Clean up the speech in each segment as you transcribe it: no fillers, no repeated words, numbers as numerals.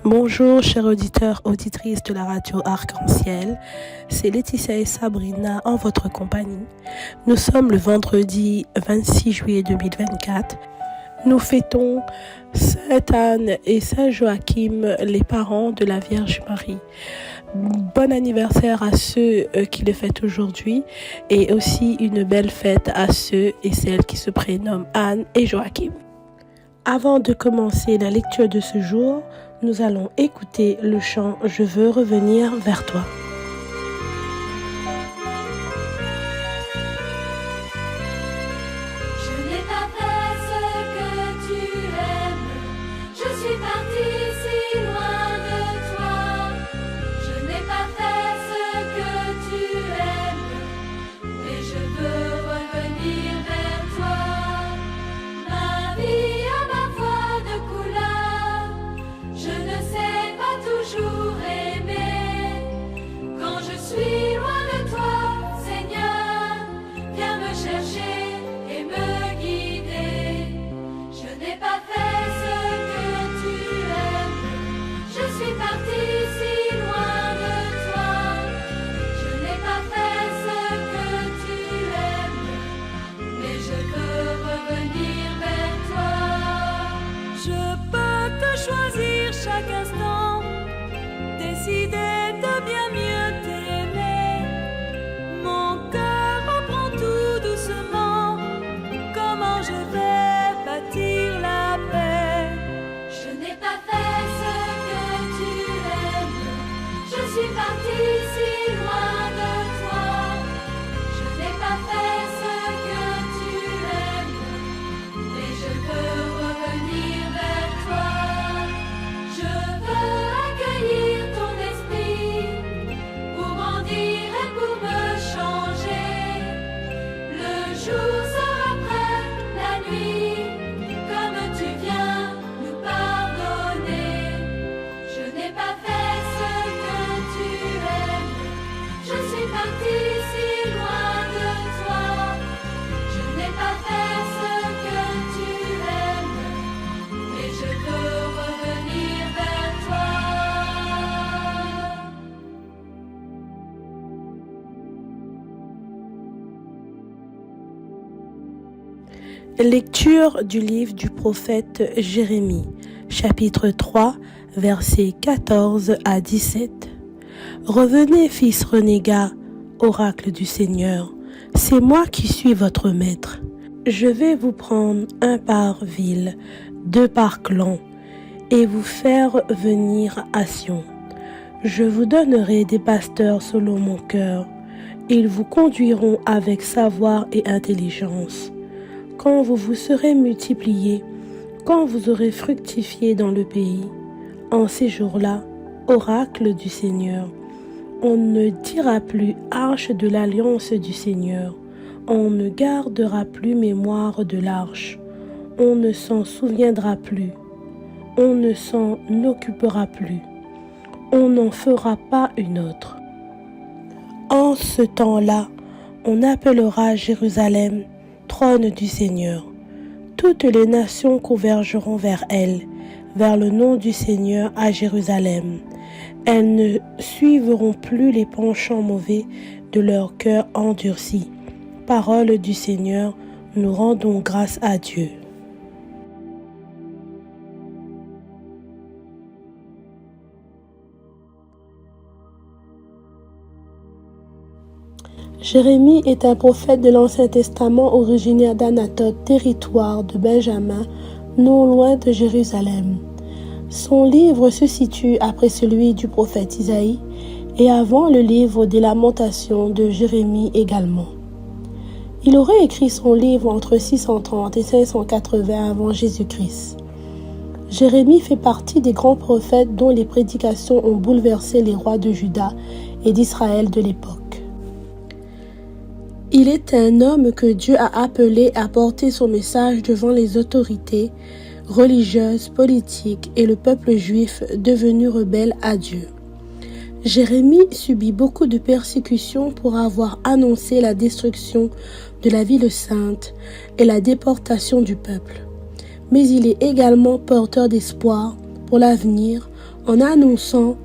Bonjour chers auditeurs, auditrices de la radio Arc-en-Ciel, c'est Laetitia et Sabrina en votre compagnie. Nous sommes le vendredi 26 juillet 2024. Nous fêtons Sainte Anne et Saint Joachim, les parents de la Vierge Marie. Bon anniversaire à ceux qui le fêtent aujourd'hui et aussi une belle fête à ceux et celles qui se prénomment Anne et Joachim. Avant de commencer la lecture de ce jour, nous allons écouter le chant « Je veux revenir vers toi ». Chaque instant, décider de bien mieux t'aimer. Mon cœur apprend tout doucement comment je vais bâtir la paix. Je n'ai pas fait ce que tu aimes. Je suis partie si loin de toi. Je n'ai pas fait ce que tu aimes, mais je veux revenir vers toi. Lecture du livre du prophète Jérémie, chapitre 3, versets 14 à 17. Revenez, fils renégat, oracle du Seigneur, c'est moi qui suis votre maître. Je vais vous prendre un par ville, deux par clan, et vous faire venir à Sion. Je vous donnerai des pasteurs selon mon cœur. Ils vous conduiront avec savoir et intelligence. Quand vous vous serez multipliés, quand vous aurez fructifié dans le pays, en ces jours-là, oracle du Seigneur, on ne dira plus arche de l'alliance du Seigneur, on ne gardera plus mémoire de l'arche, on ne s'en souviendra plus, on ne s'en occupera plus, on n'en fera pas une autre. En ce temps-là, on appellera Jérusalem trône du Seigneur. Toutes les nations convergeront vers elle, vers le nom du Seigneur à Jérusalem. Elles ne suivront plus les penchants mauvais de leur cœur endurci. Parole du Seigneur, nous rendons grâce à Dieu. Jérémie est un prophète de l'Ancien Testament originaire d'Anatote, territoire de Benjamin, non loin de Jérusalem. Son livre se situe après celui du prophète Isaïe et avant le livre des Lamentations de Jérémie également. Il aurait écrit son livre entre 630 et 580 avant Jésus-Christ. Jérémie fait partie des grands prophètes dont les prédications ont bouleversé les rois de Juda et d'Israël de l'époque. Il est un homme que Dieu a appelé à porter son message devant les autorités religieuses, politiques et le peuple juif devenu rebelle à Dieu. Jérémie subit beaucoup de persécutions pour avoir annoncé la destruction de la ville sainte et la déportation du peuple. Mais il est également porteur d'espoir pour l'avenir en annonçant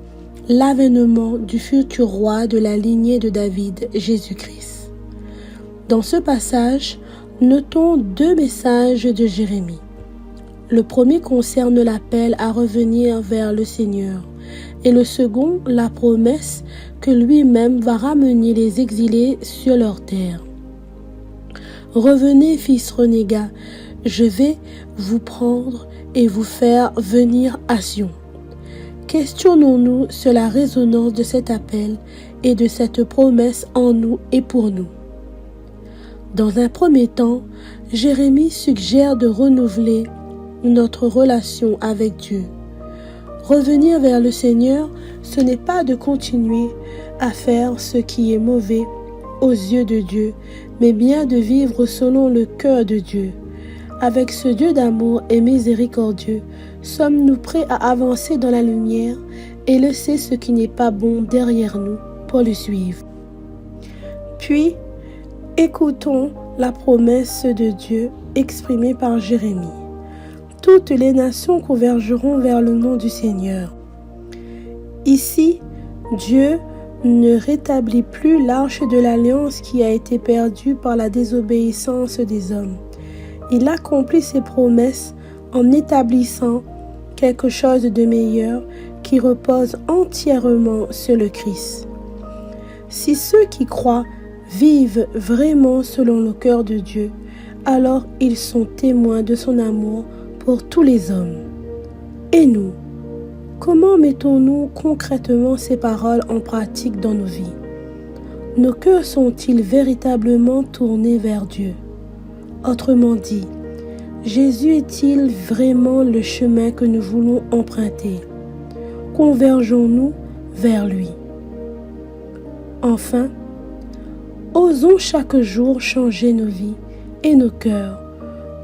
l'avènement du futur roi de la lignée de David, Jésus-Christ. Dans ce passage, notons 2 messages de Jérémie. Le premier concerne l'appel à revenir vers le Seigneur et le second, la promesse que lui-même va ramener les exilés sur leur terre. Revenez, fils renégats, je vais vous prendre et vous faire venir à Sion. Questionnons-nous sur la résonance de cet appel et de cette promesse en nous et pour nous. Dans un premier temps, Jérémie suggère de renouveler notre relation avec Dieu. Revenir vers le Seigneur, ce n'est pas de continuer à faire ce qui est mauvais aux yeux de Dieu, mais bien de vivre selon le cœur de Dieu. Avec ce Dieu d'amour et miséricordieux, sommes-nous prêts à avancer dans la lumière et laisser ce qui n'est pas bon derrière nous pour le suivre? Puis, écoutons la promesse de Dieu exprimée par Jérémie. Toutes les nations convergeront vers le nom du Seigneur. Ici, Dieu ne rétablit plus l'arche de l'alliance qui a été perdue par la désobéissance des hommes. Il accomplit ses promesses en établissant quelque chose de meilleur qui repose entièrement sur le Christ. Si ceux qui croient vivent vraiment selon le cœur de Dieu, alors ils sont témoins de son amour pour tous les hommes. Et nous, comment mettons-nous concrètement ces paroles en pratique dans nos vies? Nos cœurs sont-ils véritablement tournés vers Dieu? Autrement dit, Jésus est-il vraiment le chemin que nous voulons emprunter? Convergeons-nous vers lui? Enfin, osons chaque jour changer nos vies et nos cœurs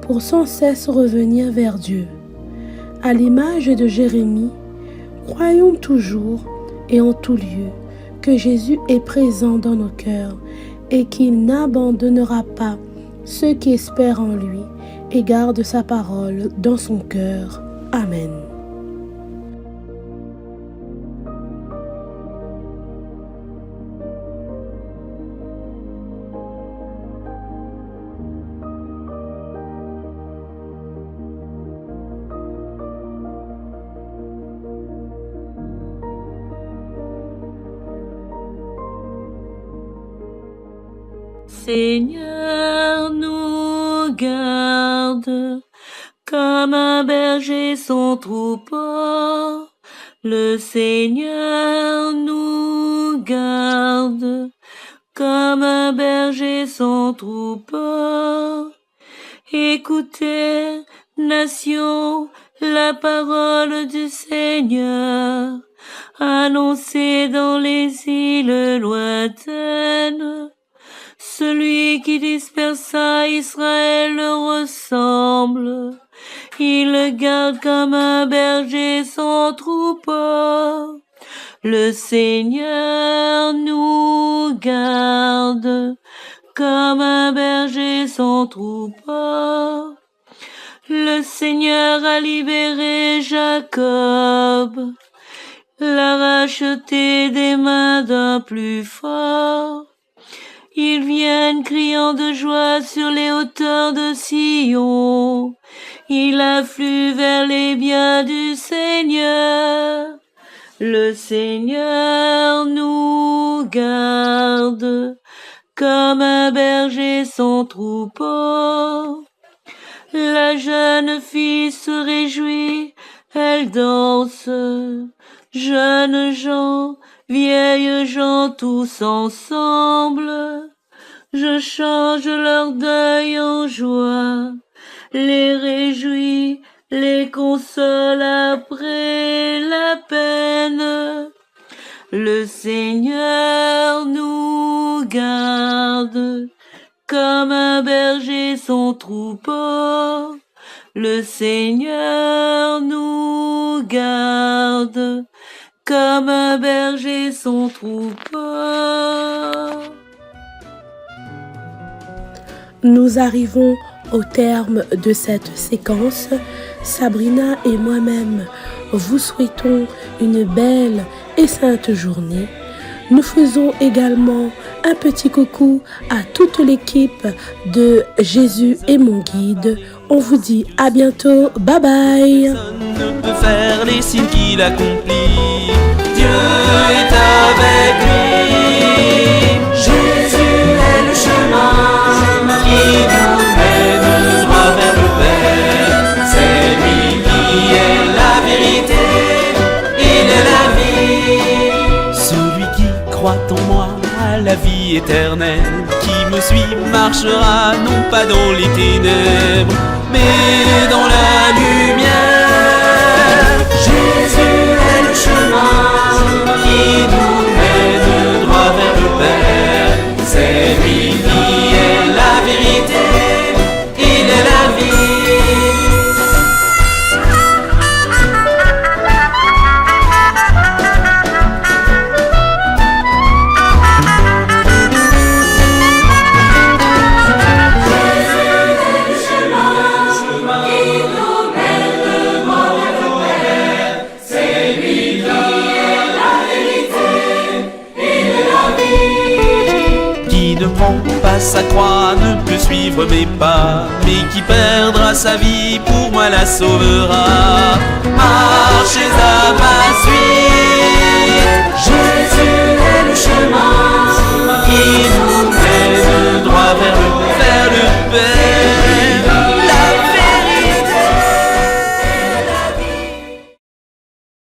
pour sans cesse revenir vers Dieu. À l'image de Jérémie, croyons toujours et en tout lieu que Jésus est présent dans nos cœurs et qu'il n'abandonnera pas ceux qui espèrent en lui et gardent sa parole dans son cœur. Amen. Seigneur, nous garde comme un berger son troupeau. Le Seigneur nous garde comme un berger son troupeau. Écoutez, nation, la parole du Seigneur, annoncée dans les îles lointaines. Celui qui dispersa Israël le ressemble. Il le garde comme un berger son troupeau. Le Seigneur nous garde comme un berger son troupeau. Le Seigneur a libéré Jacob, l'a racheté des mains d'un plus fort. Ils viennent criant de joie sur les hauteurs de Sion. Il afflue vers les biens du Seigneur. Le Seigneur nous garde comme un berger son troupeau. La jeune fille se réjouit, elle danse. Jeunes gens, vieilles gens, tous ensemble, je change leur deuil en joie, les réjouis, les console après la peine. Le Seigneur nous garde comme un berger son troupeau. Le Seigneur nous garde comme un berger son troupeau. Nous arrivons au terme de cette séquence. Sabrina et moi-même vous souhaitons une belle et sainte journée. Nous faisons également un petit coucou à toute l'équipe de Jésus est mon guide. On vous dit à bientôt. Bye bye. Personne ne peut faire les signes qu'il accomplit. Dieu est avec lui. Jésus est le chemin qui nous mène droit vers le Père. C'est lui qui est la vérité, il est la vie. Celui qui croit en moi a la vie éternelle. Qui me suit marchera non pas dans les ténèbres, mais dans la lumière. Jésus est le chemin qui nous mène droit vers le Père. C'est lui qui est la vérité, il est la vie. Ne prend pas sa croix ne peut suivre mes pas, mais qui perdra sa vie pour moi la sauvera. Marchez à ma